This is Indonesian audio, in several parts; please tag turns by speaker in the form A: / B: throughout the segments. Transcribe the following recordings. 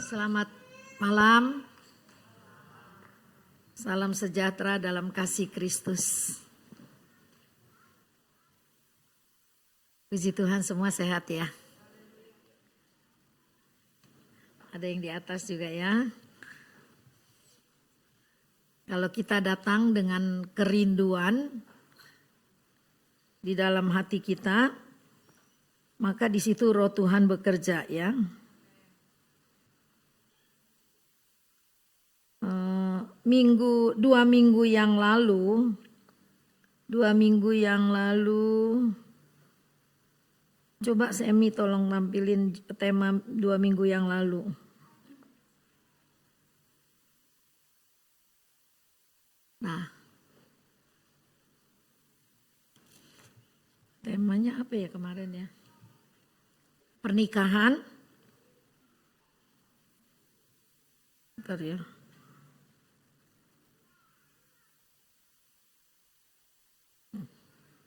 A: Selamat malam. Salam sejahtera dalam kasih Kristus. Puji Tuhan semua sehat ya. Ada yang di atas juga ya. Kalau kita datang dengan kerinduan di dalam hati kita, maka di situ Roh Tuhan bekerja ya. Dua minggu yang lalu, coba Semi tolong nampilin tema 2 minggu yang lalu. Nah, temanya apa ya kemarin ya? Pernikahan. Bentar ya.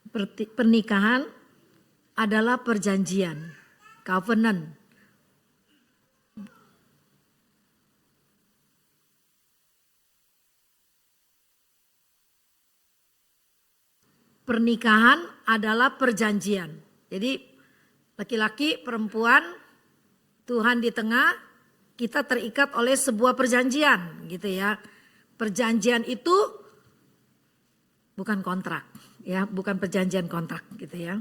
A: Pernikahan adalah perjanjian, covenant. Pernikahan adalah perjanjian. Jadi laki-laki, perempuan, Tuhan di tengah, kita terikat oleh sebuah perjanjian gitu ya. Perjanjian itu bukan kontrak ya, bukan perjanjian kontrak gitu ya.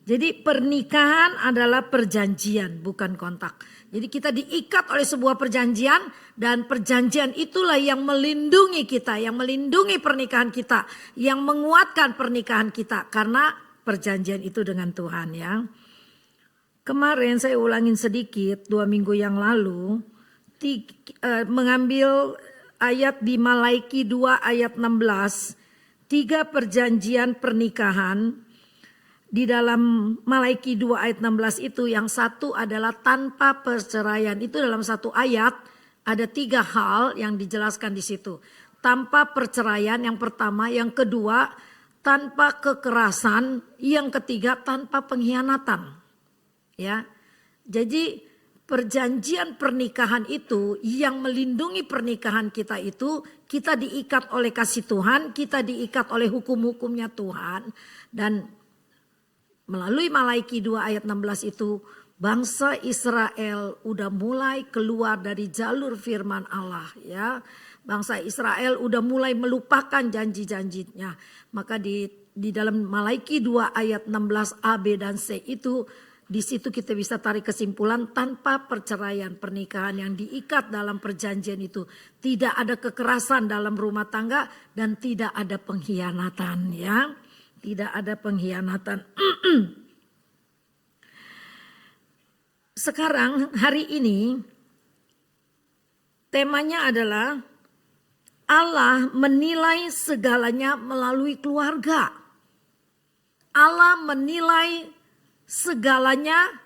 A: Jadi pernikahan adalah perjanjian bukan kontrak. Jadi kita diikat oleh sebuah perjanjian dan perjanjian itulah yang melindungi kita, yang melindungi pernikahan kita, yang menguatkan pernikahan kita karena perjanjian itu dengan Tuhan ya. Kemarin saya ulangin sedikit 2 minggu yang lalu mengambil ayat di Malaiki 2 ayat 16. 3 perjanjian pernikahan di dalam Malaiki 2 ayat 16 itu, yang satu adalah tanpa perceraian. Itu dalam satu ayat ada 3 hal yang dijelaskan di situ. Tanpa perceraian yang pertama, yang kedua tanpa kekerasan, yang ketiga tanpa pengkhianatan. Ya. Jadi perjanjian pernikahan itu yang melindungi pernikahan kita itu, kita diikat oleh kasih Tuhan, kita diikat oleh hukum-hukumnya Tuhan. Dan melalui Malaiki 2 ayat 16 itu, bangsa Israel udah mulai keluar dari jalur firman Allah ya. Bangsa Israel udah mulai melupakan janji-janjinya. Maka di dalam Malaiki 2 ayat 16 A, B dan C itu, di situ kita bisa tarik kesimpulan tanpa perceraian, pernikahan yang diikat dalam perjanjian itu tidak ada kekerasan dalam rumah tangga dan tidak ada pengkhianatan ya. Tidak ada pengkhianatan. Sekarang hari ini temanya adalah Allah menilai segalanya melalui keluarga. Allah menilai segalanya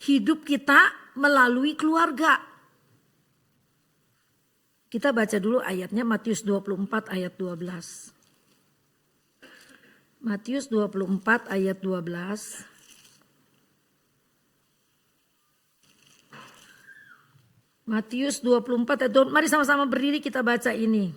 A: hidup kita melalui keluarga. Kita baca dulu ayatnya, Matius 24 ayat 12. Matius 24 ayat 12. Matius 24 ayat 12. Mari sama-sama berdiri kita baca ini.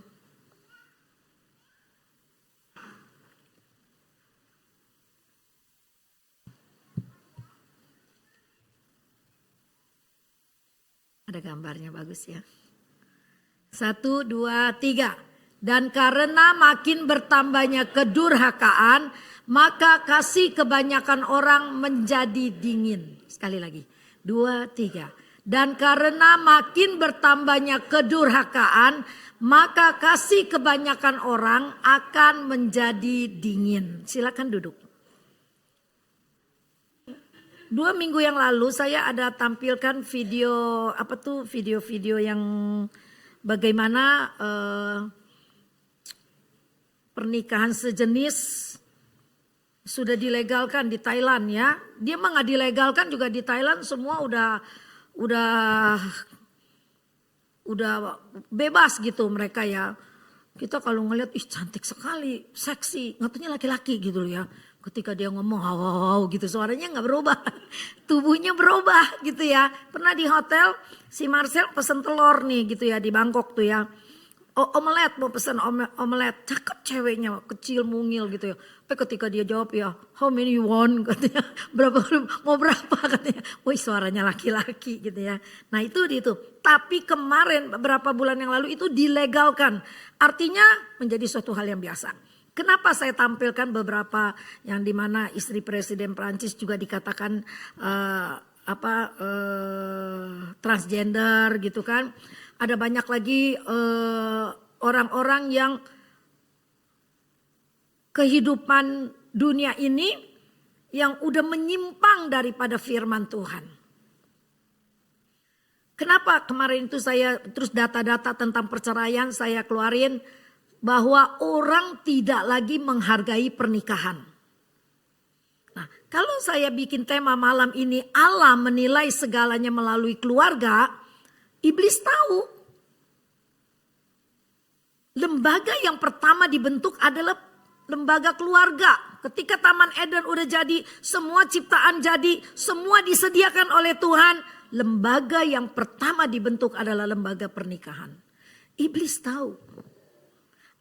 A: Ada gambarnya bagus ya. 1, 2, 3. Dan karena makin bertambahnya kedurhakaan, maka kasih kebanyakan orang menjadi dingin. Sekali lagi. 2, 3. Dan karena makin bertambahnya kedurhakaan, maka kasih kebanyakan orang akan menjadi dingin. Silakan duduk. 2 minggu yang lalu saya ada tampilkan video video-video yang bagaimana pernikahan sejenis sudah dilegalkan di Thailand ya. Dia mah nggak dilegalkan juga di Thailand, semua udah bebas gitu mereka ya. Kita kalau ngelihat ih cantik sekali, seksi, ngatanya laki-laki gitu ya. Ketika dia ngomong wow gitu suaranya nggak berubah. Tubuhnya berubah gitu ya. Pernah di hotel si Marcel pesen telur nih gitu ya di Bangkok tuh ya. Omelet, mau pesen omelet. Cakep ceweknya, kecil mungil gitu ya. Tapi ketika dia jawab ya, how many you want katanya. Mau berapa katanya. Wih suaranya laki-laki gitu ya. Nah itu. Tapi kemarin beberapa bulan yang lalu itu dilegalkan. Artinya menjadi suatu hal yang biasa. Kenapa saya tampilkan beberapa yang dimana istri Presiden Prancis juga dikatakan transgender gitu kan. Ada banyak lagi orang-orang yang kehidupan dunia ini yang udah menyimpang daripada firman Tuhan. Kenapa kemarin itu saya terus data-data tentang perceraian saya keluarin bahwa orang tidak lagi menghargai pernikahan. Nah, kalau saya bikin tema malam ini Allah menilai segalanya melalui keluarga, iblis tahu. Lembaga yang pertama dibentuk adalah lembaga keluarga. Ketika Taman Eden udah jadi, semua ciptaan jadi, semua disediakan oleh Tuhan. Lembaga yang pertama dibentuk adalah lembaga pernikahan. Iblis tahu.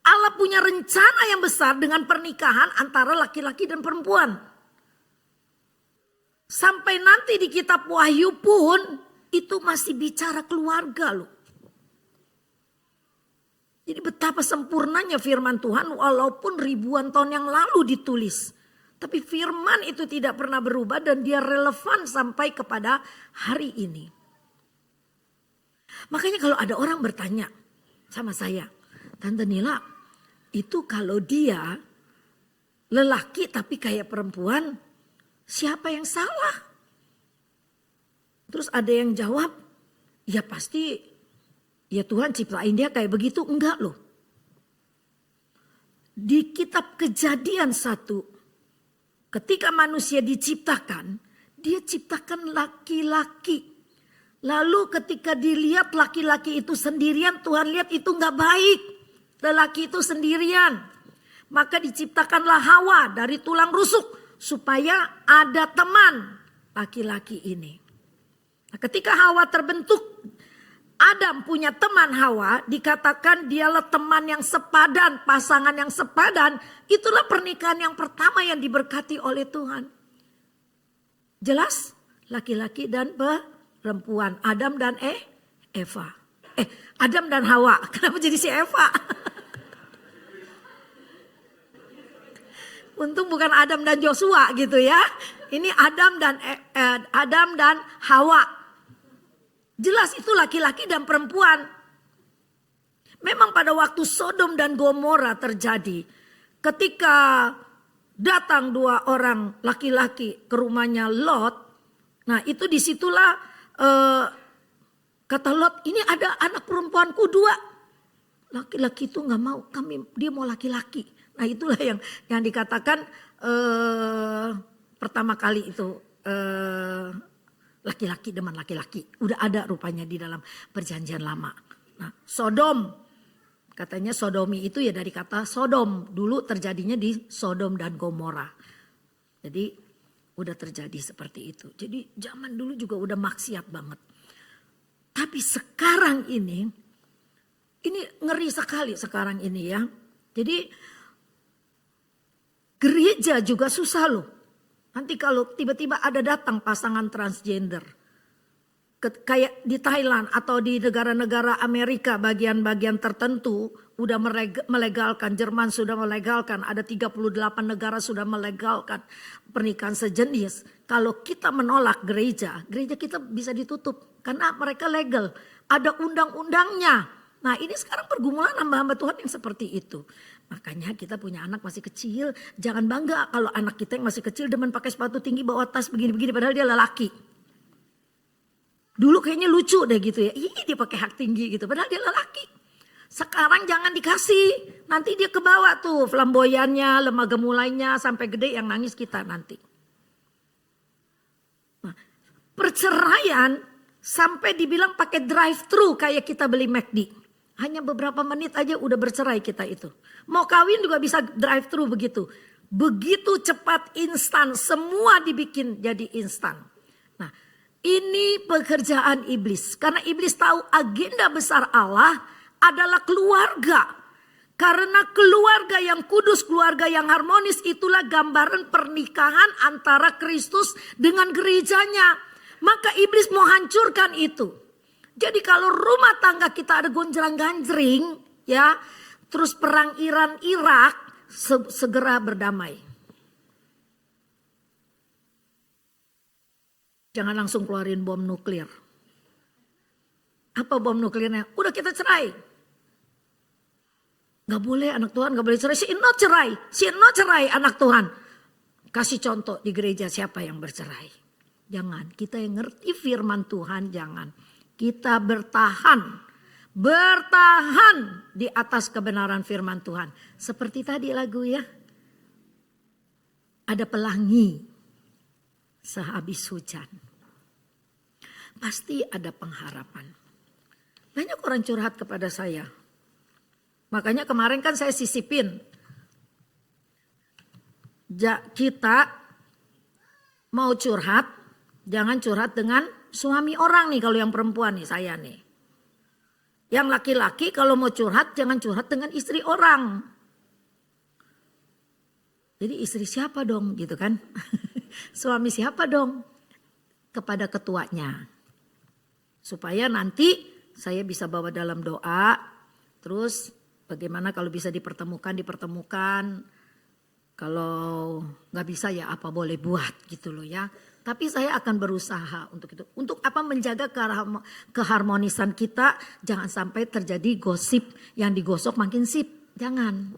A: Allah punya rencana yang besar dengan pernikahan antara laki-laki dan perempuan. Sampai nanti di kitab Wahyu pun itu masih bicara keluarga loh. Jadi betapa sempurnanya firman Tuhan walaupun ribuan tahun yang lalu ditulis. Tapi firman itu tidak pernah berubah dan dia relevan sampai kepada hari ini. Makanya kalau ada orang bertanya sama saya, Tante Nila, itu kalau dia lelaki tapi kayak perempuan, siapa yang salah? Terus ada yang jawab, ya pasti ya Tuhan ciptain dia kayak begitu. Enggak loh. Di kitab Kejadian 1, ketika manusia diciptakan, dia ciptakan laki-laki. Lalu ketika dilihat laki-laki itu sendirian, Tuhan lihat itu enggak baik. Lelaki itu sendirian. Maka diciptakanlah Hawa dari tulang rusuk supaya ada teman laki-laki ini. Nah, ketika Hawa terbentuk, Adam punya teman Hawa, dikatakan dialah teman yang sepadan, pasangan yang sepadan. Itulah pernikahan yang pertama yang diberkati oleh Tuhan. Jelas? Laki-laki dan perempuan, Adam dan Eva. Adam dan Hawa. Kenapa jadi si Eva? Untung bukan Adam dan Joshua gitu ya. Ini Adam dan Hawa. Jelas itu laki-laki dan perempuan. Memang pada waktu Sodom dan Gomora terjadi, ketika datang 2 orang laki-laki ke rumahnya Lot, nah itu disitulah kata Lot, ini ada anak perempuanku 2. Laki-laki itu nggak mau, dia mau laki-laki. Nah itulah yang dikatakan pertama kali itu laki-laki demen laki-laki. Udah ada rupanya di dalam perjanjian lama. Nah Sodom, katanya sodomi itu ya dari kata Sodom. Dulu terjadinya di Sodom dan Gomora. Jadi udah terjadi seperti itu. Jadi zaman dulu juga udah maksiat banget. Tapi sekarang ini ngeri sekali sekarang ini ya. Jadi gereja juga susah loh. Nanti kalau tiba-tiba ada datang pasangan transgender. Kayak di Thailand atau di negara-negara Amerika bagian-bagian tertentu udah melegalkan. Jerman sudah melegalkan. Ada 38 negara sudah melegalkan pernikahan sejenis. Kalau kita menolak gereja kita bisa ditutup. Karena mereka legal. Ada undang-undangnya. Nah ini sekarang pergumulan hamba-hamba Tuhan yang seperti itu. Makanya kita punya anak masih kecil. Jangan bangga kalau anak kita yang masih kecil demen pakai sepatu tinggi bawa tas begini-begini. Padahal dia lelaki. Dulu kayaknya lucu deh gitu ya. Ih dia pakai hak tinggi gitu. Padahal dia lelaki. Sekarang jangan dikasih. Nanti dia kebawa tuh flamboyannya, lemah gemulainya sampai gede yang nangis kita nanti. Nah, perceraian sampai dibilang pakai drive-thru kayak kita beli McD. Hanya beberapa menit aja udah bercerai kita itu. Mau kawin juga bisa drive-thru begitu. Begitu cepat, instan, semua dibikin jadi instan. Nah, ini pekerjaan iblis. Karena iblis tahu agenda besar Allah adalah keluarga. Karena keluarga yang kudus, keluarga yang harmonis, itulah gambaran pernikahan antara Kristus dengan gerejanya. Maka iblis mau hancurkan itu. Jadi kalau rumah tangga kita ada gonjrang-ganjring, ya, terus perang Iran-Irak, segera berdamai. Jangan langsung keluarin bom nuklir. Apa bom nuklirnya? Udah kita cerai. Gak boleh anak Tuhan, gak boleh cerai. Si no cerai anak Tuhan. Kasih contoh di gereja siapa yang bercerai. Jangan, kita yang ngerti firman Tuhan jangan. Kita bertahan di atas kebenaran firman Tuhan. Seperti tadi lagu ya. Ada pelangi sehabis hujan. Pasti ada pengharapan. Banyak orang curhat kepada saya. Makanya kemarin kan saya sisipin. Kita mau curhat, jangan curhat dengan suami orang nih kalau yang perempuan nih, saya nih. Yang laki-laki kalau mau curhat jangan curhat dengan istri orang. Jadi istri siapa dong gitu kan. Suami siapa dong. Kepada ketuanya. Supaya nanti saya bisa bawa dalam doa. Terus bagaimana kalau bisa dipertemukan. Kalau gak bisa ya apa boleh buat gitu loh ya. Tapi saya akan berusaha untuk itu. Untuk apa menjaga keharmonisan kita. Jangan sampai terjadi gosip yang digosok makin sip. Jangan.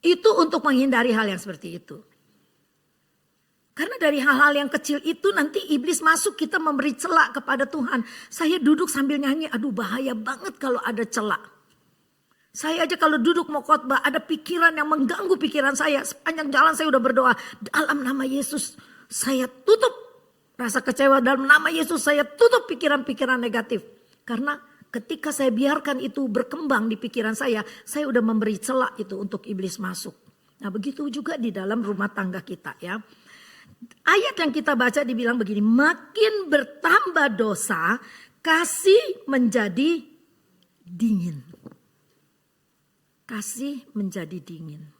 A: Itu untuk menghindari hal yang seperti itu. Karena dari hal-hal yang kecil itu nanti iblis masuk kita memberi celak kepada Tuhan. Saya duduk sambil nyanyi. Aduh bahaya banget kalau ada celak. Saya aja kalau duduk mau khotbah ada pikiran yang mengganggu pikiran saya. Sepanjang jalan saya udah berdoa. Dalam nama Yesus. Saya tutup rasa kecewa, dalam nama Yesus saya tutup pikiran-pikiran negatif. Karena ketika saya biarkan itu berkembang di pikiran saya udah memberi celah itu untuk iblis masuk. Nah begitu juga di dalam rumah tangga kita ya. Ayat yang kita baca dibilang begini, makin bertambah dosa, kasih menjadi dingin. Kasih menjadi dingin.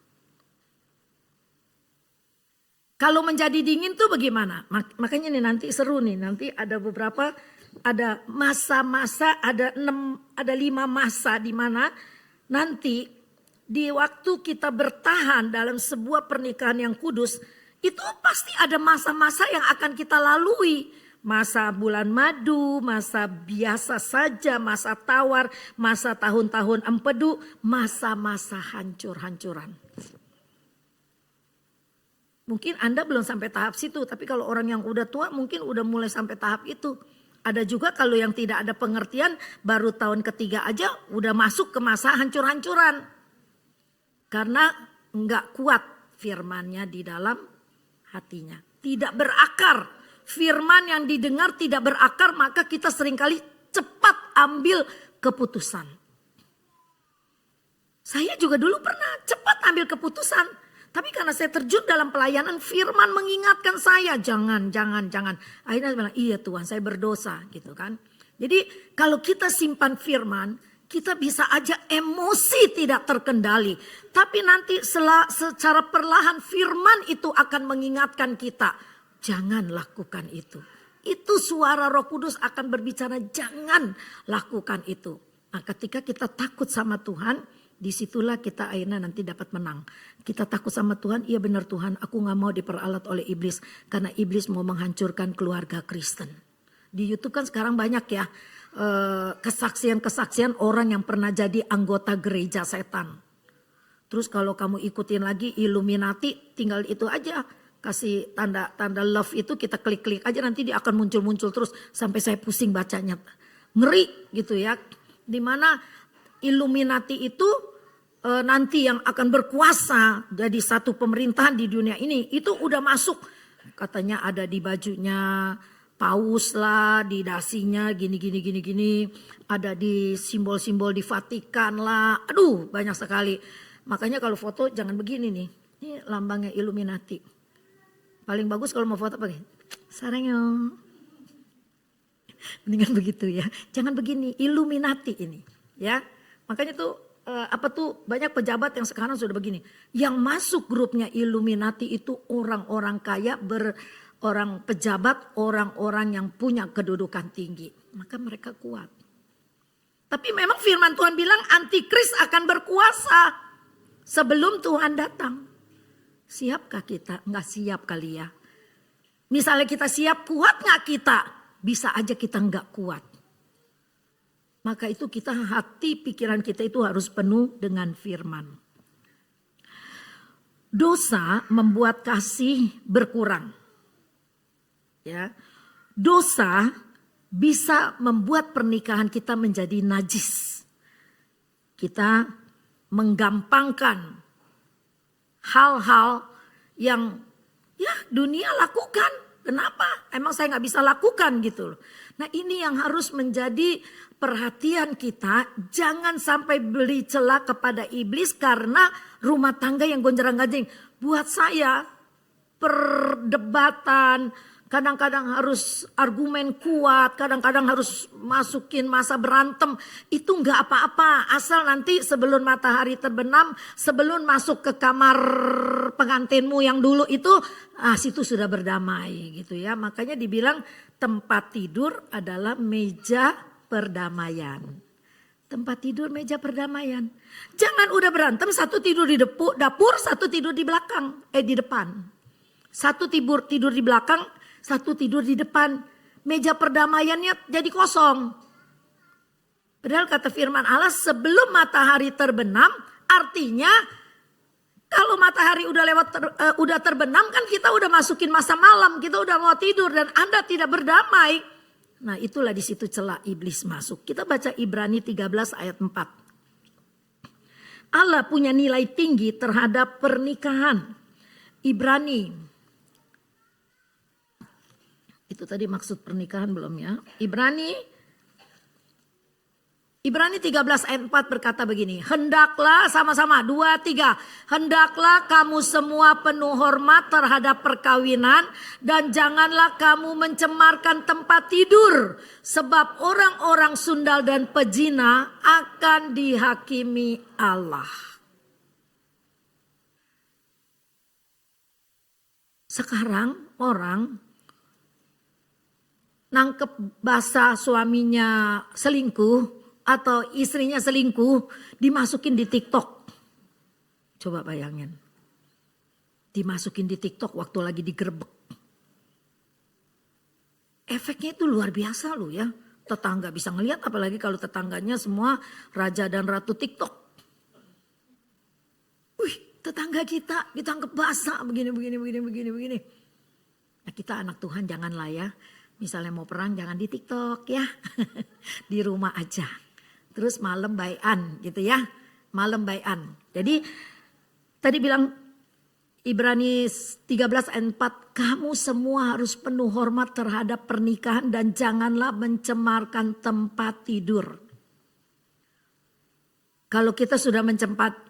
A: Kalau menjadi dingin tuh bagaimana? Makanya nih nanti seru nih. Nanti ada beberapa, ada masa-masa, ada 5 masa di mana nanti di waktu kita bertahan dalam sebuah pernikahan yang kudus, itu pasti ada masa-masa yang akan kita lalui. Masa bulan madu, masa biasa saja, masa tawar, masa tahun-tahun empedu, masa-masa hancur-hancuran. Mungkin Anda belum sampai tahap situ, tapi kalau orang yang udah tua mungkin udah mulai sampai tahap itu. Ada juga kalau yang tidak ada pengertian baru tahun ketiga aja udah masuk ke masa hancur-hancuran. Karena enggak kuat firmannya di dalam hatinya. Tidak berakar. Firman yang didengar tidak berakar, maka kita seringkali cepat ambil keputusan. Saya juga dulu pernah cepat ambil keputusan. Tapi karena saya terjun dalam pelayanan, firman mengingatkan saya, jangan. Akhirnya saya bilang, iya Tuhan saya berdosa gitu kan. Jadi kalau kita simpan firman, kita bisa aja emosi tidak terkendali. Tapi nanti secara perlahan firman itu akan mengingatkan kita, jangan lakukan itu. Itu suara Roh Kudus akan berbicara, jangan lakukan itu. Nah ketika kita takut sama Tuhan, disitulah kita akhirnya nanti dapat menang. Kita takut sama Tuhan, iya benar Tuhan, aku gak mau diperalat oleh iblis. Karena iblis mau menghancurkan keluarga Kristen. Di YouTube kan sekarang banyak ya kesaksian-kesaksian orang yang pernah jadi anggota gereja setan. Terus kalau kamu ikutin lagi Illuminati, tinggal itu aja. Kasih tanda love itu kita klik-klik aja, nanti dia akan muncul-muncul terus. Sampai saya pusing bacanya. Ngeri gitu ya. Dimana Illuminati itu nanti yang akan berkuasa jadi satu pemerintahan di dunia ini. Itu udah masuk. Katanya ada di bajunya paus lah, di dasinya gini. Ada di simbol-simbol di Vatikan lah. Aduh banyak sekali. Makanya kalau foto jangan begini nih. Ini lambangnya Illuminati. Paling bagus kalau mau foto pakai sarangnya. Mendingan begitu ya. Jangan begini, Illuminati ini, ya. Makanya tuh banyak pejabat yang sekarang sudah begini. Yang masuk grupnya Illuminati itu orang-orang kaya, orang pejabat, orang-orang yang punya kedudukan tinggi. Maka mereka kuat. Tapi memang firman Tuhan bilang antikris akan berkuasa sebelum Tuhan datang. Siapkah kita? Enggak siap kali ya. Misalnya kita siap, kuat gak kita? Bisa aja kita enggak kuat. Maka itu kita hati pikiran kita itu harus penuh dengan firman. Dosa membuat kasih berkurang. Ya. Dosa bisa membuat pernikahan kita menjadi najis. Kita menggampangkan hal-hal yang ya dunia lakukan. Kenapa? Emang saya gak bisa lakukan gitu loh. Nah ini yang harus menjadi perhatian kita. Jangan sampai beri celah kepada iblis karena rumah tangga yang gonjang-ganjing. Buat saya perdebatan, kadang-kadang harus argumen kuat, kadang-kadang harus masukin masa berantem. Itu enggak apa-apa, asal nanti sebelum matahari terbenam, sebelum masuk ke kamar pengantinmu yang dulu itu, situ sudah berdamai gitu ya. Makanya dibilang tempat tidur adalah meja perdamaian. Tempat tidur meja perdamaian. Jangan udah berantem, satu tidur di dapur, satu tidur di belakang, di depan. Satu tidur di belakang, satu tidur di depan. Meja perdamaiannya jadi kosong. Padahal kata firman Allah sebelum matahari terbenam, artinya kalau matahari udah terbenam kan kita udah masukin masa malam, kita udah mau tidur dan Anda tidak berdamai. Nah itulah di situ celah iblis masuk. Kita baca Ibrani 13 ayat 4. Allah punya nilai tinggi terhadap pernikahan. Ibrani. Itu tadi maksud pernikahan belum ya? Ibrani 13 ayat 4 berkata begini. Hendaklah sama-sama 2, 3. Hendaklah kamu semua penuh hormat terhadap perkawinan. Dan janganlah kamu mencemarkan tempat tidur. Sebab orang-orang sundal dan pezina akan dihakimi Allah. Sekarang orang nangkep bahasa suaminya selingkuh atau istrinya selingkuh dimasukin di TikTok. Coba bayangin. Dimasukin di TikTok waktu lagi digerebek. Efeknya itu luar biasa loh ya. Tetangga bisa ngelihat apalagi kalau tetangganya semua raja dan ratu TikTok. Wih, tetangga kita ditangkap basah begini. Nah, kita anak Tuhan janganlah ya. Misalnya mau perang jangan di TikTok ya. Di rumah aja. Terus malam bayan gitu ya. Malam bayan. Jadi tadi bilang Ibrani 13 ayat 4. Kamu semua harus penuh hormat terhadap pernikahan dan janganlah mencemarkan tempat tidur. Kalau kita sudah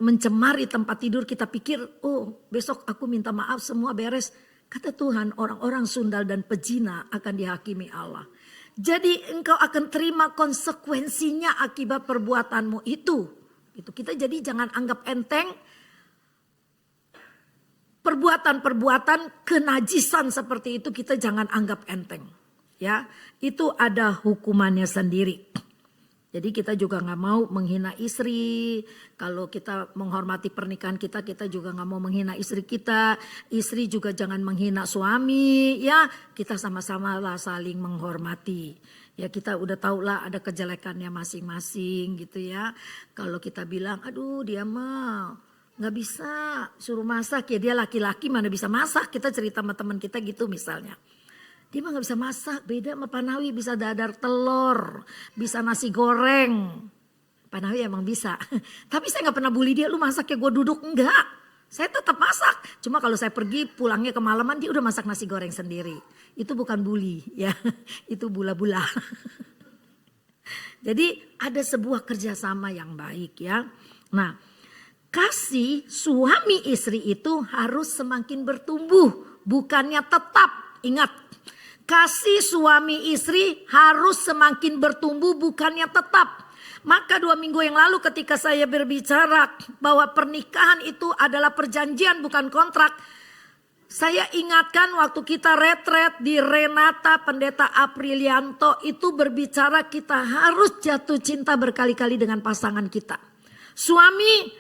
A: mencemari tempat tidur kita pikir oh besok aku minta maaf semua beres. Kata Tuhan orang-orang sundal dan pezina akan dihakimi Allah. Jadi engkau akan terima konsekuensinya akibat perbuatanmu itu. Kita jadi jangan anggap enteng perbuatan-perbuatan kenajisan seperti itu kita jangan anggap enteng. Ya, itu ada hukumannya sendiri. Jadi kita juga gak mau menghina istri. Kalau kita menghormati pernikahan kita juga gak mau menghina istri kita. Istri juga jangan menghina suami. Ya kita sama-sama lah saling menghormati. Ya kita udah tahu lah ada kejelekannya masing-masing gitu ya. Kalau kita bilang aduh dia mah gak bisa suruh masak ya dia laki-laki mana bisa masak. Kita cerita sama teman kita gitu misalnya. Dia mah gak bisa masak, beda sama Panawi bisa dadar telur, bisa nasi goreng. Panawi emang bisa, tapi saya gak pernah bully dia, lu masak ya gue duduk, enggak. Saya tetap masak, cuma kalau saya pergi pulangnya kemalaman dia udah masak nasi goreng sendiri. Itu bukan bully ya, itu bula-bula. Jadi ada sebuah kerjasama yang baik ya. Nah kasih suami istri itu harus semakin bertumbuh, bukannya tetap. Ingat, kasih suami istri harus semakin bertumbuh, bukannya tetap. Maka 2 minggu yang lalu ketika saya berbicara bahwa pernikahan itu adalah perjanjian bukan kontrak, saya ingatkan waktu kita retret di Renata Pendeta Aprilianto itu berbicara kita harus jatuh cinta berkali-kali dengan pasangan kita. Suami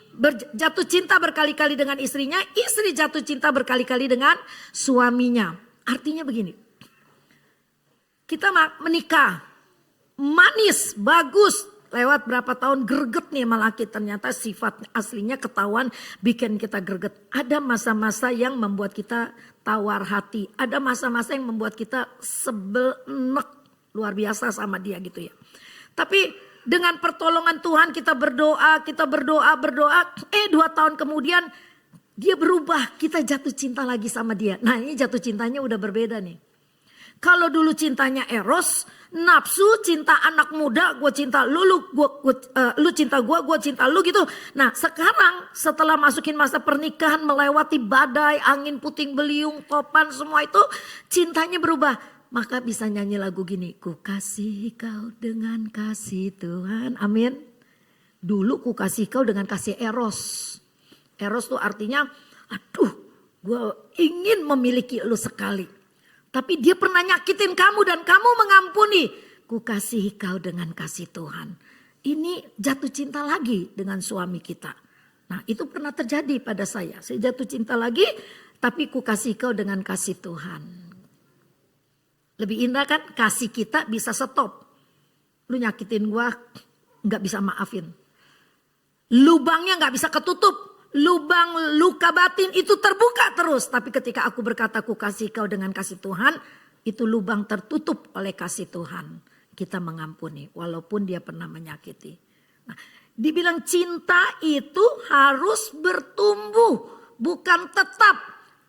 A: jatuh cinta berkali-kali dengan istrinya, istri jatuh cinta berkali-kali dengan suaminya. Artinya begini, kita menikah, manis, bagus. Lewat berapa tahun greget nih sama laki, ternyata sifat aslinya ketahuan bikin kita greget. Ada masa-masa yang membuat kita tawar hati. Ada masa-masa yang membuat kita sebel enek luar biasa sama dia gitu ya. Tapi dengan pertolongan Tuhan kita berdoa. 2 tahun kemudian dia berubah, kita jatuh cinta lagi sama dia. Nah ini jatuh cintanya udah berbeda nih. Kalau dulu cintanya eros, nafsu, cinta anak muda, gue cinta lu cinta gue cinta lu gitu. Nah sekarang setelah masukin masa pernikahan, melewati badai, angin puting beliung, topan, semua itu cintanya berubah. Maka bisa nyanyi lagu gini, ku kasih kau dengan kasih Tuhan, amin. Dulu ku kasih kau dengan kasih eros. Eros tuh artinya, aduh gue ingin memiliki lu sekali. Tapi dia pernah nyakitin kamu dan kamu mengampuni. Ku kasihi kau dengan kasih Tuhan. Ini jatuh cinta lagi dengan suami kita. Nah itu pernah terjadi pada saya. Saya jatuh cinta lagi tapi ku kasih kau dengan kasih Tuhan. Lebih indah kan kasih kita bisa stop. Lu nyakitin gua gak bisa maafin. Lubangnya gak bisa ketutup. Lubang luka batin itu terbuka terus. Tapi ketika aku berkata ku kasih kau dengan kasih Tuhan. Itu lubang tertutup oleh kasih Tuhan. Kita mengampuni walaupun dia pernah menyakiti. Nah, dibilang cinta itu harus bertumbuh. Bukan tetap.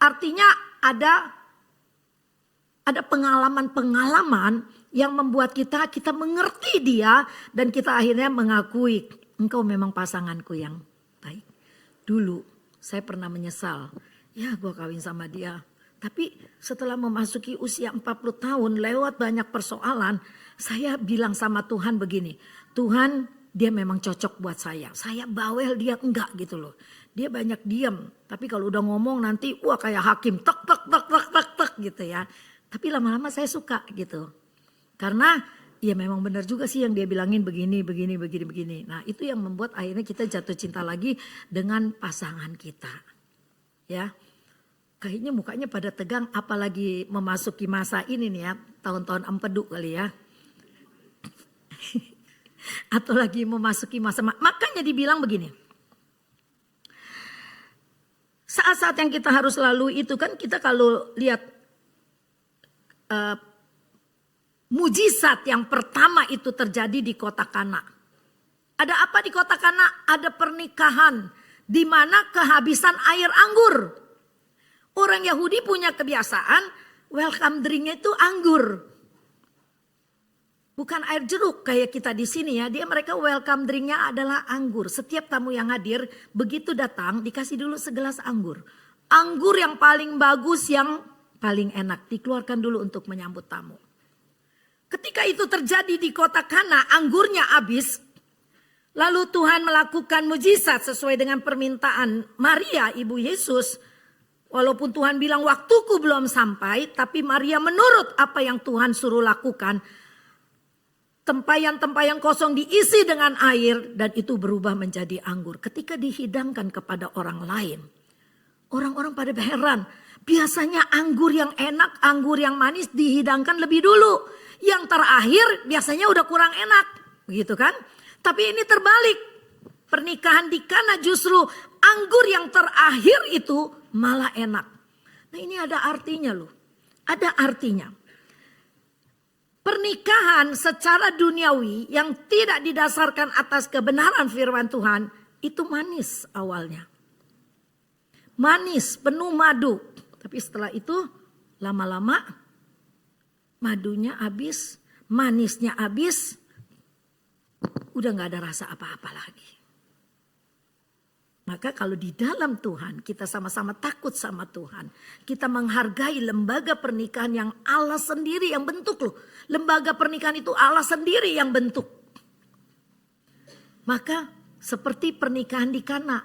A: Artinya ada pengalaman-pengalaman yang membuat kita mengerti dia. Dan kita akhirnya mengakui engkau memang pasanganku yang baik. Dulu saya pernah menyesal, ya gue kawin sama dia. Tapi setelah memasuki usia 40 tahun lewat banyak persoalan, saya bilang sama Tuhan begini, Tuhan dia memang cocok buat saya. Saya bawel dia enggak gitu loh. Dia banyak diam, tapi kalau udah ngomong nanti wah kayak hakim tek gitu ya. Tapi lama-lama saya suka gitu. Karena ya memang benar juga sih yang dia bilangin begini. Nah itu yang membuat akhirnya kita jatuh cinta lagi dengan pasangan kita. Ya, kayaknya mukanya pada tegang apalagi memasuki masa ini nih ya. Tahun-tahun empedu kali ya. Atau lagi memasuki masa, makanya dibilang begini. Saat-saat yang kita harus lalui itu kan kita kalau lihat mujizat yang pertama itu terjadi di kota Kana. Ada apa di kota Kana? Ada pernikahan di mana kehabisan air anggur. Orang Yahudi punya kebiasaan welcome drinknya itu anggur. Bukan air jeruk kayak kita di sini ya. Mereka welcome drinknya adalah anggur. Setiap tamu yang hadir begitu datang dikasih dulu segelas anggur. Anggur yang paling bagus, yang paling enak dikeluarkan dulu untuk menyambut tamu. Ketika itu terjadi di kota Kana, anggurnya habis. Lalu Tuhan melakukan mujizat sesuai dengan permintaan Maria, ibu Yesus. Walaupun Tuhan bilang waktuku belum sampai, tapi Maria menurut apa yang Tuhan suruh lakukan. Tempayan-tempayan kosong diisi dengan air dan itu berubah menjadi anggur. Ketika dihidangkan kepada orang lain, orang-orang pada heran. Biasanya anggur yang enak, anggur yang manis dihidangkan lebih dulu. Yang terakhir biasanya udah kurang enak, begitu kan? Tapi ini terbalik. Pernikahan di Kana justru anggur yang terakhir itu malah enak. Nah ini ada artinya loh. Ada artinya. Pernikahan secara duniawi yang tidak didasarkan atas kebenaran firman Tuhan itu manis awalnya. Manis, penuh madu. Tapi setelah itu lama-lama madunya habis, manisnya habis, udah gak ada rasa apa-apa lagi. Maka kalau di dalam Tuhan kita sama-sama takut sama Tuhan. Kita menghargai lembaga pernikahan yang Allah sendiri yang bentuk loh. Lembaga pernikahan itu Allah sendiri yang bentuk. Maka seperti pernikahan di Kana,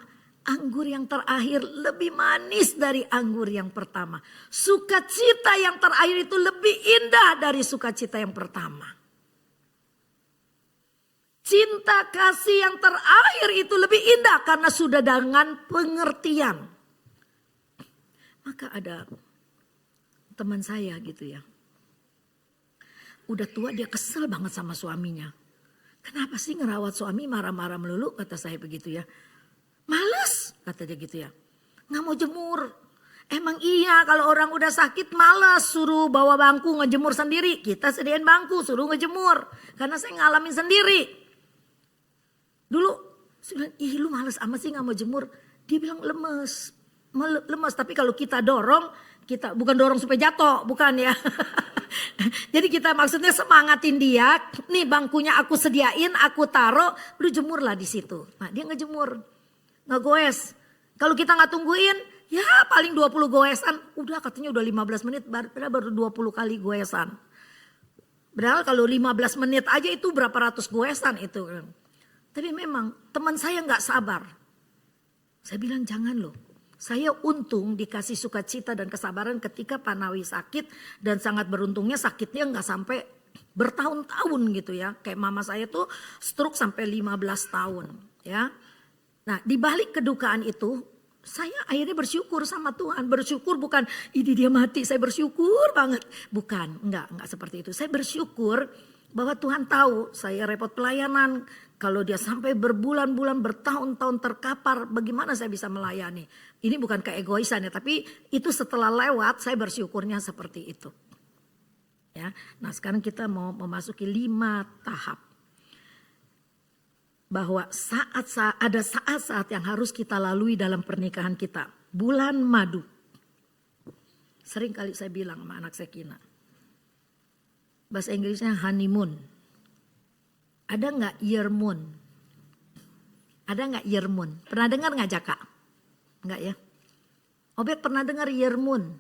A: anggur yang terakhir lebih manis dari anggur yang pertama. Sukacita yang terakhir itu lebih indah dari sukacita yang pertama. Cinta kasih yang terakhir itu lebih indah karena sudah dengan pengertian. Maka ada teman saya gitu ya. Udah tua dia kesel banget sama suaminya. Kenapa sih ngerawat suami marah-marah melulu, kata saya begitu ya. Males kata dia gitu ya. Nggak mau jemur. Emang iya kalau orang udah sakit males suruh bawa bangku ngejemur sendiri. Kita sediain bangku suruh ngejemur. Karena saya ngalamin sendiri. Dulu saya bilang, ih lu males amat sih gak mau jemur. Dia bilang lemes. Lemes, tapi kalau kita dorong, kita bukan dorong supaya jatuh, bukan ya. Jadi kita maksudnya semangatin dia. Nih bangkunya aku sediain, aku taruh, lu jemurlah di situ. Nah dia ngejemur, ngegoes. Kalau kita gak tungguin, ya paling 20 goesan. Udah katanya udah 15 menit, baru 20 kali goesan. Padahal kalau 15 menit aja itu berapa ratus goesan itu. Tapi memang teman saya gak sabar. Saya bilang jangan loh. Saya untung dikasih sukacita dan kesabaran ketika Pak Nawi sakit. Dan sangat beruntungnya sakitnya gak sampai bertahun-tahun gitu ya. Kayak mama saya tuh stroke sampai 15 tahun ya. Nah di balik kedukaan itu saya akhirnya bersyukur sama Tuhan. Bersyukur bukan ini dia mati saya bersyukur banget. Bukan, enggak seperti itu. Saya bersyukur bahwa Tuhan tahu saya repot pelayanan. Kalau dia sampai berbulan-bulan, bertahun-tahun terkapar, bagaimana saya bisa melayani? Ini bukan keegoisan ya, tapi itu setelah lewat saya bersyukurnya seperti itu. Ya, nah sekarang kita mau memasuki 5 tahap. Bahwa ada saat-saat yang harus kita lalui dalam pernikahan kita. Bulan madu. Sering kali saya bilang sama anak saya Kina. Bahasa Inggrisnya honeymoon. Ada nggak year moon? Ada nggak year moon? Pernah dengar nggak Jaka? Nggak ya? Obet pernah dengar year moon?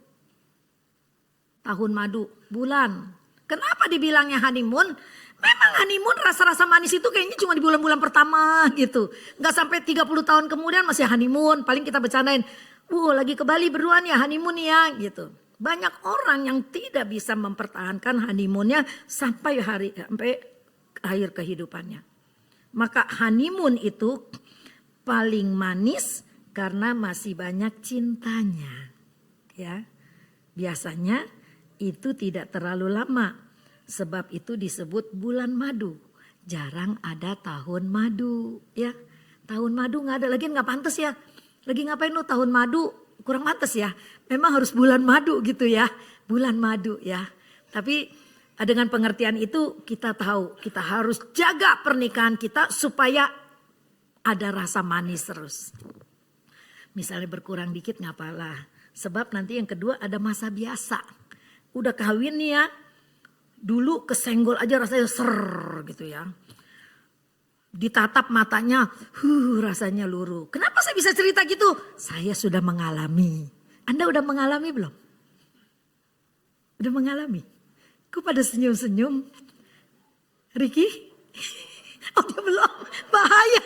A: Tahun madu, bulan. Kenapa dibilangnya honeymoon? Memang honeymoon rasa-rasa manis itu kayaknya cuma di bulan-bulan pertama gitu. Nggak sampai 30 tahun kemudian masih honeymoon. Paling kita bercandain, lagi ke Bali berdua nih ya honeymoon ya gitu. Banyak orang yang tidak bisa mempertahankan honeymoonnya sampai akhir kehidupannya. Maka honeymoon itu paling manis karena masih banyak cintanya. Ya. Biasanya itu tidak terlalu lama. Sebab itu disebut bulan madu. Jarang ada tahun madu, ya. Tahun madu nggak ada lagi, nggak pantas ya. Lagi ngapain lu tahun madu? Kurang pantas ya. Memang harus bulan madu gitu ya. Bulan madu ya. Tapi dengan pengertian itu kita tahu kita harus jaga pernikahan kita supaya ada rasa manis terus. Misalnya berkurang dikit nggak apalah. Sebab nanti yang kedua ada masa biasa. Udah kawin nih ya. Dulu kesenggol aja rasanya ser gitu ya. Ditatap matanya, rasanya luruh. Kenapa saya bisa cerita gitu? Saya sudah mengalami. Anda udah mengalami belum? Udah mengalami? Kok pada senyum-senyum? Ricky? Oh dia belum, bahaya.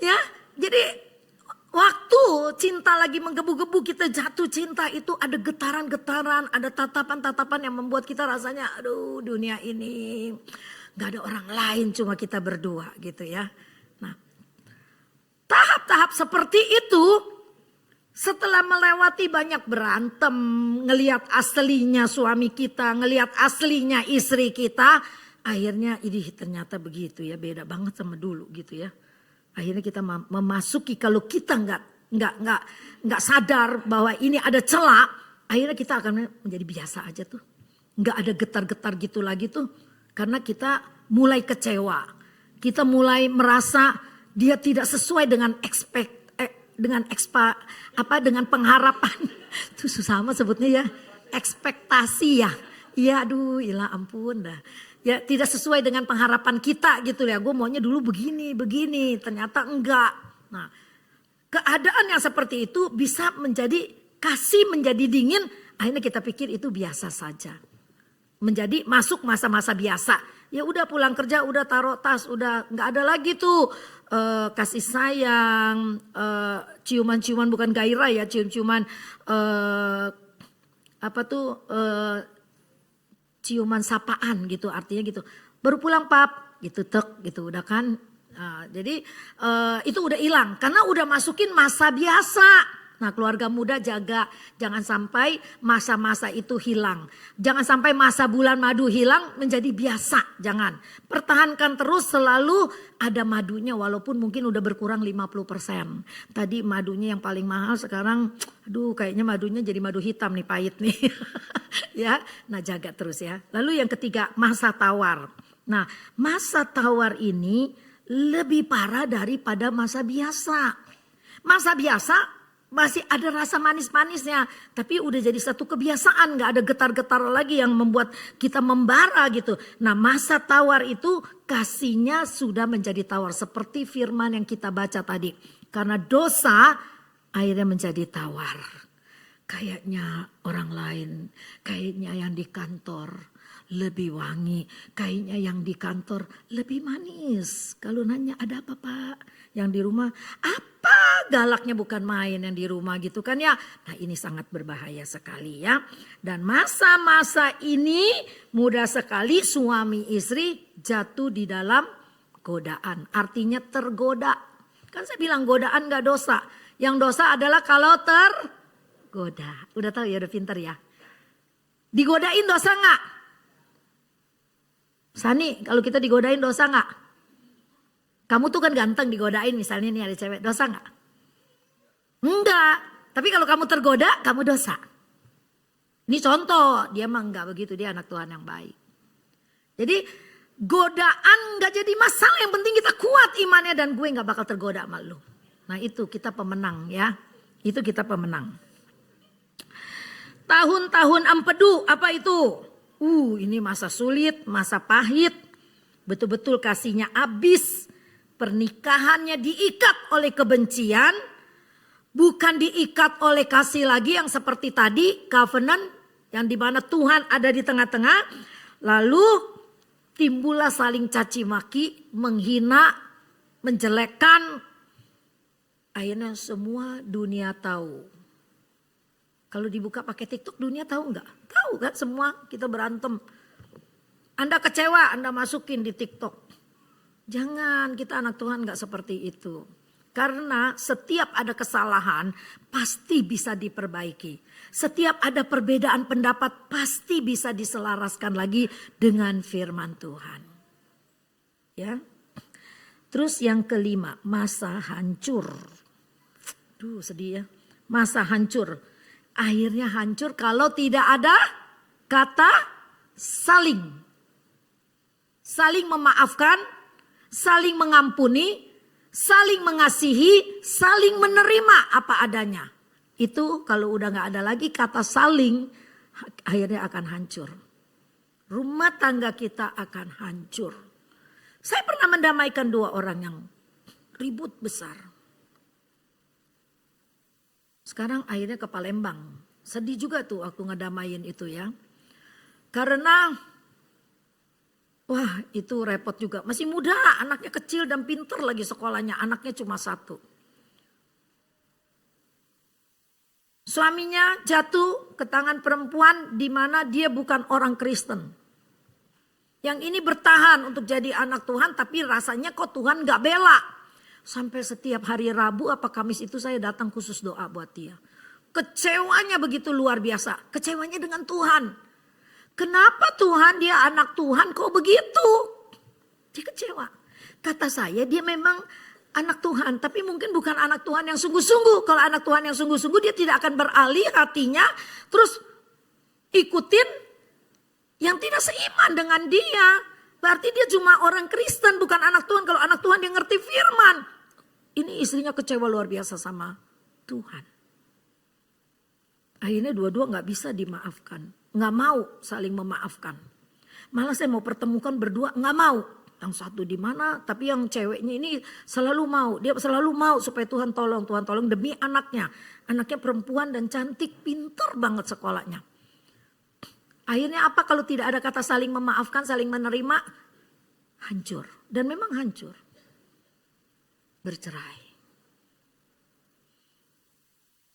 A: Ya, jadi waktu cinta lagi menggebu-gebu kita jatuh cinta itu ada getaran-getaran, ada tatapan-tatapan yang membuat kita rasanya aduh dunia ini gak ada orang lain cuma kita berdua gitu ya. Nah tahap-tahap seperti itu setelah melewati banyak berantem, ngelihat aslinya suami kita, ngelihat aslinya istri kita, akhirnya ini ternyata begitu ya, beda banget sama dulu gitu ya. Akhirnya kita memasuki kalau kita nggak sadar bahwa ini ada celah, akhirnya kita akan menjadi biasa aja tuh, nggak ada getar-getar gitu lagi tuh, karena kita mulai kecewa, kita mulai merasa dia tidak sesuai dengan dengan pengharapan itu susah amat sebutnya ya, ekspektasi ya, Iya aduh ilah ampun dah. Ya tidak sesuai dengan pengharapan kita gitu ya. Gue maunya dulu begini, ternyata enggak. Nah keadaan yang seperti itu bisa menjadi kasih menjadi dingin. Akhirnya kita pikir itu biasa saja. Menjadi masuk masa-masa biasa. Ya udah pulang kerja udah taruh tas udah nggak ada lagi tuh kasih sayang, ciuman-ciuman bukan gairah ya, cium-ciuman ciuman sapaan gitu artinya gitu. Baru pulang pap gitu tek gitu udah kan. Jadi itu udah hilang karena udah masukin masa biasa. Nah keluarga muda jaga jangan sampai masa-masa itu hilang. Jangan sampai masa bulan madu hilang menjadi biasa. Jangan. Pertahankan terus selalu ada madunya walaupun mungkin udah berkurang 50%. Tadi madunya yang paling mahal sekarang aduh kayaknya madunya jadi madu hitam nih pahit nih. Ya, nah jaga terus ya. Lalu yang ketiga masa tawar. Nah masa tawar ini lebih parah daripada masa biasa. Masa biasa masih ada rasa manis-manisnya. Tapi udah jadi satu kebiasaan. Gak ada getar-getar lagi yang membuat kita membara gitu. Nah masa tawar itu kasihnya sudah menjadi tawar. Seperti firman yang kita baca tadi. Karena dosa akhirnya menjadi tawar. Kayaknya orang lain. Kayaknya yang di kantor lebih wangi. Kayaknya yang di kantor lebih manis. Kalau nanya ada apa pak? Yang di rumah apa galaknya bukan main yang di rumah gitu kan ya. Nah ini sangat berbahaya sekali ya. Dan masa-masa ini mudah sekali suami istri jatuh di dalam godaan. Artinya tergoda. Kan saya bilang godaan gak dosa. Yang dosa adalah kalau tergoda. Udah tahu ya udah pinter ya. Digodain dosa gak? Sani kalau kita digodain dosa gak? Kamu tuh kan ganteng digodain misalnya nih ada cewek, dosa gak? Enggak, tapi kalau kamu tergoda kamu dosa. Ini contoh, dia mah enggak begitu, dia anak Tuhan yang baik. Jadi godaan gak jadi masalah, yang penting kita kuat imannya dan gue gak bakal tergoda sama lu. Nah itu kita pemenang ya, itu kita pemenang. Tahun-tahun empedu apa itu? Ini masa sulit, masa pahit, betul-betul kasihnya habis. Pernikahannya diikat oleh kebencian, bukan diikat oleh kasih lagi yang seperti tadi, covenant yang dimana Tuhan ada di tengah-tengah. Lalu timbullah saling caci maki, menghina, menjelekkan. Akhirnya semua dunia tahu. Kalau dibuka pakai TikTok dunia tahu nggak? Tahu kan semua kita berantem. Anda kecewa, Anda masukin di TikTok. Jangan, kita anak Tuhan gak seperti itu. Karena setiap ada kesalahan pasti bisa diperbaiki. Setiap ada perbedaan pendapat pasti bisa diselaraskan lagi dengan firman Tuhan. Ya. Terus yang kelima, masa hancur. Duh sedih ya. Masa hancur. Akhirnya hancur kalau tidak ada kata saling. Saling memaafkan. Saling mengampuni, saling mengasihi, saling menerima apa adanya. Itu kalau udah gak ada lagi kata saling, akhirnya akan hancur. Rumah tangga kita akan hancur. Saya pernah mendamaikan dua orang yang ribut besar. Sekarang akhirnya ke Palembang. Sedih juga tuh waktu ngedamain itu ya. Karena wah itu repot juga. Masih muda, anaknya kecil dan pinter lagi sekolahnya. Anaknya cuma satu. Suaminya jatuh ke tangan perempuan di mana dia bukan orang Kristen. Yang ini bertahan untuk jadi anak Tuhan tapi rasanya kok Tuhan gak bela. Sampai setiap hari Rabu apa Kamis itu saya datang khusus doa buat dia. Kecewanya begitu luar biasa. Kecewanya dengan Tuhan. Kenapa Tuhan dia anak Tuhan kok begitu? Dia kecewa. Kata saya dia memang anak Tuhan. Tapi mungkin bukan anak Tuhan yang sungguh-sungguh. Kalau anak Tuhan yang sungguh-sungguh dia tidak akan beralih hatinya. Terus ikutin yang tidak seiman dengan dia. Berarti dia cuma orang Kristen bukan anak Tuhan. Kalau anak Tuhan dia ngerti firman. Ini istrinya kecewa luar biasa sama Tuhan. Akhirnya dua-dua gak bisa dimaafkan. nggak mau saling memaafkan. Malah saya mau pertemukan berdua, nggak mau. Yang satu di mana, tapi yang ceweknya ini selalu mau. Dia selalu mau supaya Tuhan tolong demi anaknya. Anaknya perempuan dan cantik, pintar banget sekolahnya. Akhirnya apa kalau tidak ada kata saling memaafkan, saling menerima? Hancur. Dan memang hancur. Bercerai.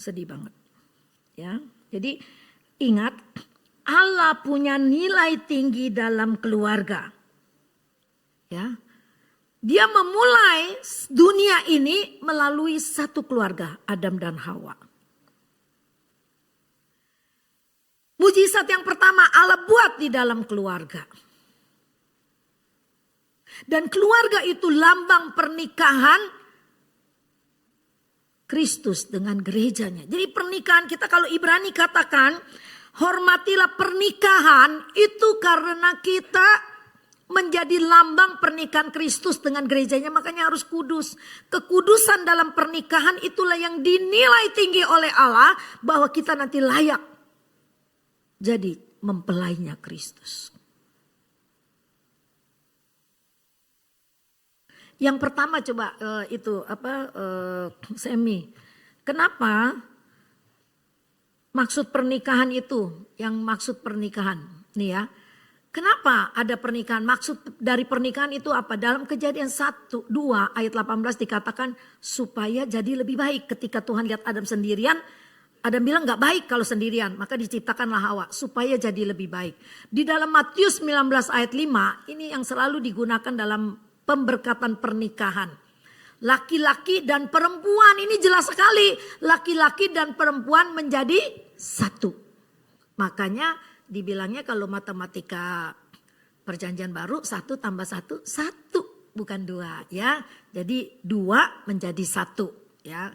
A: Sedih banget. Ya. Jadi ingat, Allah punya nilai tinggi dalam keluarga. Ya. Dia memulai dunia ini melalui satu keluarga, Adam dan Hawa. Mujizat yang pertama Allah buat di dalam keluarga. Dan keluarga itu lambang pernikahan Kristus dengan gerejanya. Jadi pernikahan kita, kalau Ibrani katakan hormatilah pernikahan, itu karena kita menjadi lambang pernikahan Kristus dengan gerejanya, makanya harus kudus. Kekudusan dalam pernikahan itulah yang dinilai tinggi oleh Allah bahwa kita nanti layak jadi mempelainya Kristus. Yang pertama coba Semi. Kenapa maksud pernikahan itu? Yang maksud pernikahan nih ya. Kenapa ada pernikahan? Maksud dari pernikahan itu apa? Dalam Kejadian 1, 2 ayat 18 dikatakan supaya jadi lebih baik. Ketika Tuhan lihat Adam sendirian, Adam bilang gak baik kalau sendirian. Maka diciptakanlah Hawa supaya jadi lebih baik. Di dalam Matius 19 ayat 5 ini yang selalu digunakan dalam pemberkatan pernikahan. Laki-laki dan perempuan, ini jelas sekali. Laki-laki dan perempuan menjadi satu. Makanya dibilangnya kalau matematika perjanjian baru 1 tambah 1, 1 bukan 2 ya. Jadi 2 menjadi 1 ya.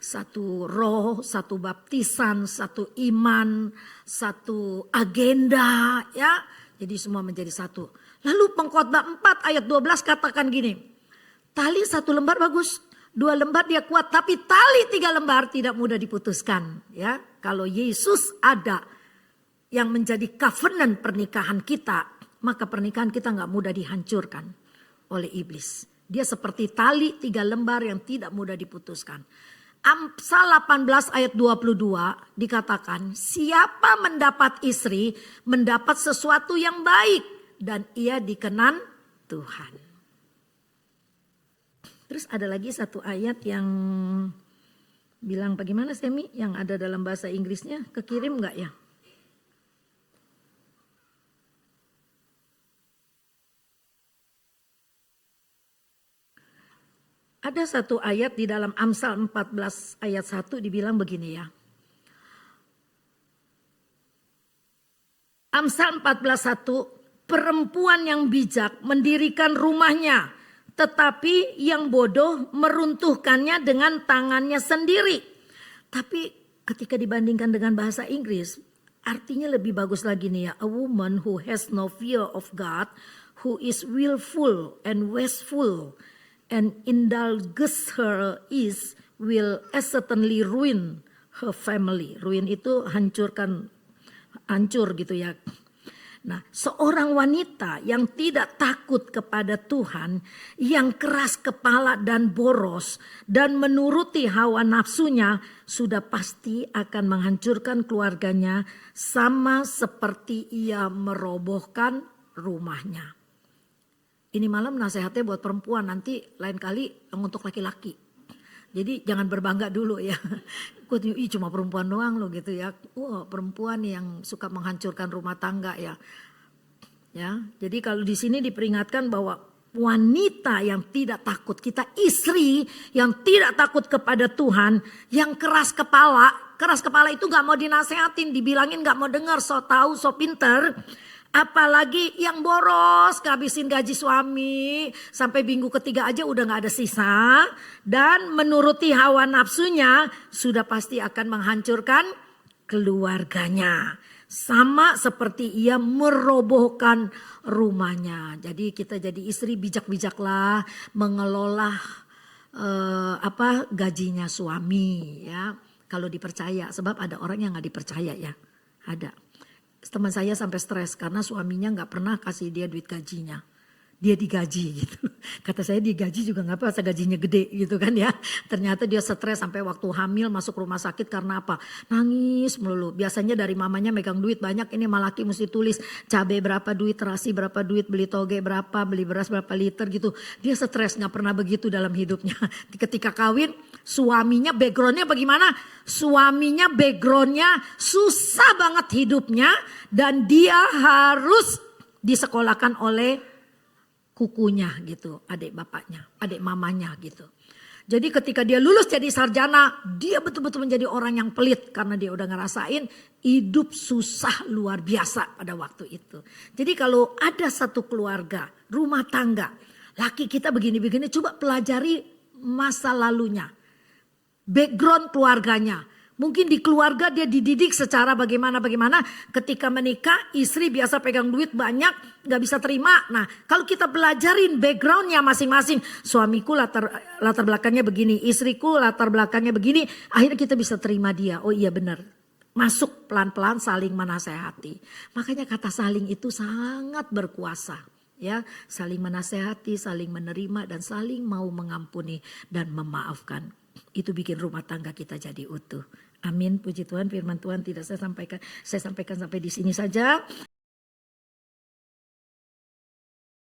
A: 1 roh, 1 baptisan, 1 iman, 1 agenda ya. Jadi semua menjadi 1. Lalu Pengkhotbah 4 ayat 12 katakan gini. Tali 1 lembar bagus, 2 lembar dia kuat, tapi tali 3 lembar tidak mudah diputuskan ya. Kalau Yesus ada yang menjadi covenant pernikahan kita, maka pernikahan kita gak mudah dihancurkan oleh iblis. Dia seperti tali 3 lembar yang tidak mudah diputuskan. Amsal 18 ayat 22 dikatakan, siapa mendapat istri mendapat sesuatu yang baik dan ia dikenan Tuhan. Terus ada lagi satu ayat yang bilang bagaimana Semi? Yang ada dalam bahasa Inggrisnya, kekirim gak ya? Ada satu ayat di dalam Amsal 14 ayat 1 dibilang begini ya. Amsal 14:1, perempuan yang bijak mendirikan rumahnya, tetapi yang bodoh meruntuhkannya dengan tangannya sendiri. Tapi ketika dibandingkan dengan bahasa Inggris, artinya lebih bagus lagi nih ya. A woman who has no fear of God, who is willful and wasteful, and indulges her is will certainly ruin her family. Ruin itu hancur gitu ya. Nah, seorang wanita yang tidak takut kepada Tuhan, yang keras kepala dan boros, dan menuruti hawa nafsunya, sudah pasti akan menghancurkan keluarganya, sama seperti ia merobohkan rumahnya. Ini malam nasihatnya buat perempuan, nanti lain kali untuk laki-laki. Jadi jangan berbangga dulu ya. Cuma perempuan doang loh gitu ya. Perempuan yang suka menghancurkan rumah tangga ya. Ya, jadi kalau di sini diperingatkan bahwa wanita yang tidak takut, kita istri yang tidak takut kepada Tuhan, yang keras kepala itu gak mau dinasehatin, dibilangin gak mau dengar, so tahu, so pinter. Apalagi yang boros, kehabisin gaji suami, sampai minggu ketiga aja udah gak ada sisa. Dan menuruti hawa nafsunya, sudah pasti akan menghancurkan keluarganya. Sama seperti ia merobohkan rumahnya. Jadi kita jadi istri bijak-bijaklah mengelola gajinya suami ya. Kalau dipercaya, sebab ada orang yang gak dipercaya ya, ada. Teman saya sampai stres karena suaminya nggak pernah kasih dia duit gajinya. Dia digaji gitu. Kata saya digaji juga nggak apa, gajinya gede gitu kan ya. Ternyata dia stres sampai waktu hamil masuk rumah sakit karena apa? Nangis melulu. Biasanya dari mamanya megang duit banyak, ini malaki mesti tulis cabai berapa duit, terasi berapa duit, beli toge berapa, beli beras berapa liter gitu. Dia stres, nggak pernah begitu dalam hidupnya. Ketika kawin suaminya backgroundnya bagaimana? Suaminya backgroundnya susah banget hidupnya dan dia harus disekolahkan oleh kukunya gitu, adik bapaknya, adik mamanya gitu. Jadi ketika dia lulus jadi sarjana, dia betul-betul menjadi orang yang pelit karena dia udah ngerasain hidup susah luar biasa pada waktu itu. Jadi kalau ada satu keluarga, rumah tangga, laki kita begini-begini, coba pelajari masa lalunya, background keluarganya. Mungkin di keluarga dia dididik secara bagaimana. Ketika menikah istri biasa pegang duit banyak gak bisa terima. Nah kalau kita pelajarin backgroundnya masing-masing. Suamiku latar belakangnya begini, istriku latar belakangnya begini. Akhirnya kita bisa terima dia. Oh iya benar. Masuk pelan-pelan saling menasehati. Makanya kata saling itu sangat berkuasa. Ya, saling menasehati, saling menerima dan saling mau mengampuni dan memaafkan. Itu bikin rumah tangga kita jadi utuh. Amin, puji Tuhan, firman Tuhan tidak saya sampaikan sampai di sini saja.